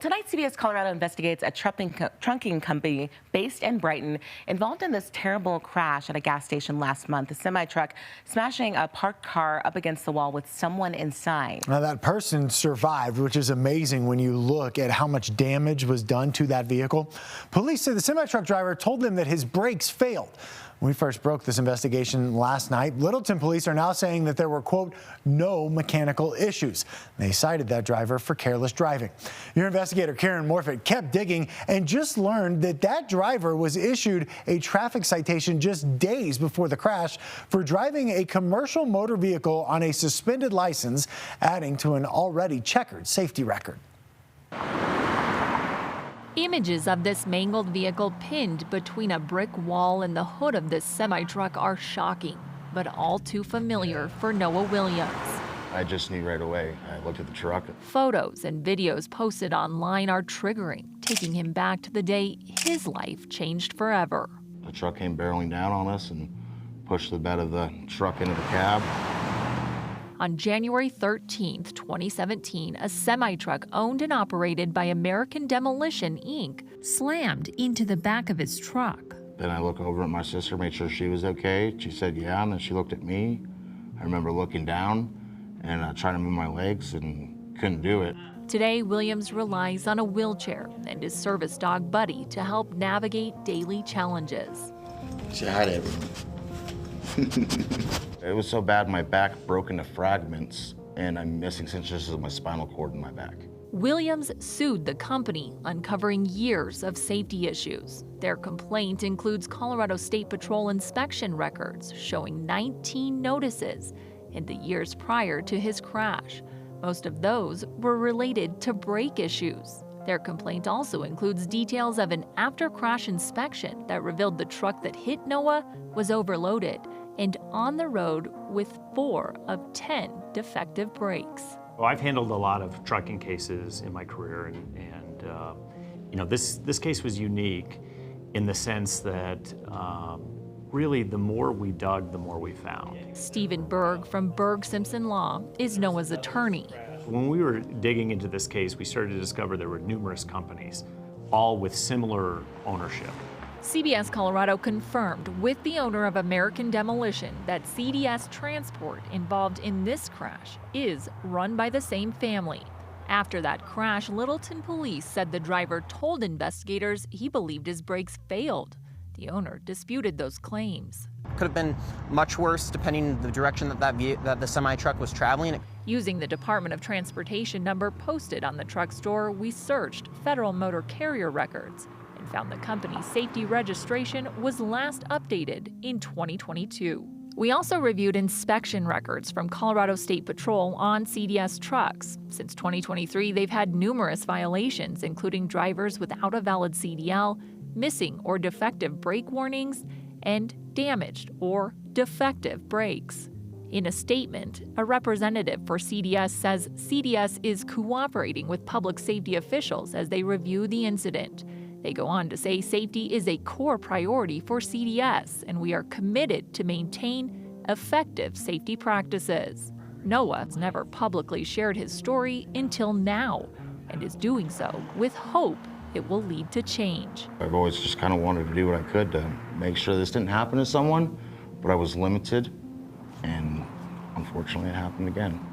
Tonight, CBS Colorado investigates a trunking company based in Brighton involved in this terrible crash at a gas station last month. A semi-truck smashing a parked car up against the wall with someone inside. Now, that person survived, which is amazing when you look at how much damage was done to that vehicle. Police say the semi-truck driver told them that his brakes failed. When we first broke this investigation last night, Littleton police are now saying that there were, quote, no mechanical issues. They cited that driver for careless driving. Your investigator, Karen Morfitt, kept digging and just learned that that driver was issued a traffic citation just days before the crash for driving a commercial motor vehicle on a suspended license, adding to an already checkered safety record. Images of this mangled vehicle pinned between a brick wall and the hood of this semi-truck are shocking, but all too familiar for Noah Williams. I just knew right away. I looked at the truck. Photos and videos posted online are triggering, taking him back to the day his life changed forever. The truck came barreling down on us and pushed the bed of the truck into the cab. On January 13, 2017, a semi-truck owned and operated by American Demolition, Inc. slammed into the back of his truck. Then I look over at my sister, made sure she was okay. She said, yeah, and then she looked at me. I remember looking down and trying to move my legs and couldn't do it. Today, Williams relies on a wheelchair and his service dog, Buddy, to help navigate daily challenges. Say hi to everyone. It was so bad, my back broke into fragments, and I'm missing 6 inches of my spinal cord in my back. Williams sued the company, uncovering years of safety issues. Their complaint includes Colorado State Patrol inspection records showing 19 notices in the years prior to his crash. Most of those were related to brake issues. Their complaint also includes details of an after-crash inspection that revealed the truck that hit Noah was overloaded and on the road with 4 of 10 defective brakes. Well, I've handled a lot of trucking cases in my career, and you know, this case was unique in the sense that really the more we dug, the more we found. Stephen Berg from Berg Simpson Law is Noah's attorney. When we were digging into this case, we started to discover there were numerous companies, all with similar ownership. CBS Colorado confirmed with the owner of American Demolition that CDS Transport involved in this crash is run by the same family. After that crash, Littleton police said the driver told investigators he believed his brakes failed. The owner disputed those claims. Could have been much worse depending on the direction that the semi-truck was traveling. Using the Department of Transportation number posted on the truck's door, we searched federal motor carrier records and found the company's safety registration was last updated in 2022. We also reviewed inspection records from Colorado State Patrol on CDS trucks. Since 2023, they've had numerous violations, including drivers without a valid CDL, missing or defective brake warnings, and damaged or defective brakes. In a statement, a representative for CDS says CDS is cooperating with public safety officials as they review the incident. They go on to say safety is a core priority for CDS, and we are committed to maintain effective safety practices. Noah has never publicly shared his story until now, and is doing so with hope it will lead to change. I've always just kind of wanted to do what I could to make sure this didn't happen to someone, but I was limited, and unfortunately it happened again.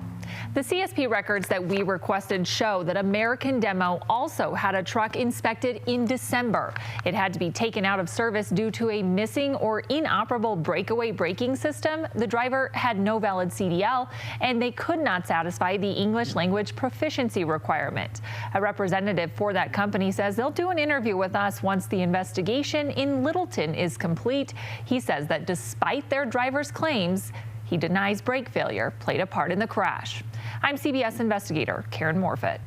The CSP records that we requested show that American Demo also had a truck inspected in December. It had to be taken out of service due to a missing or inoperable breakaway braking system. The driver had no valid CDL, and they could not satisfy the English language proficiency requirement. A representative for that company says they'll do an interview with us once the investigation in Littleton is complete. He says that despite their driver's claims, he denies brake failure played a part in the crash. I'm CBS investigator Karen Morfitt.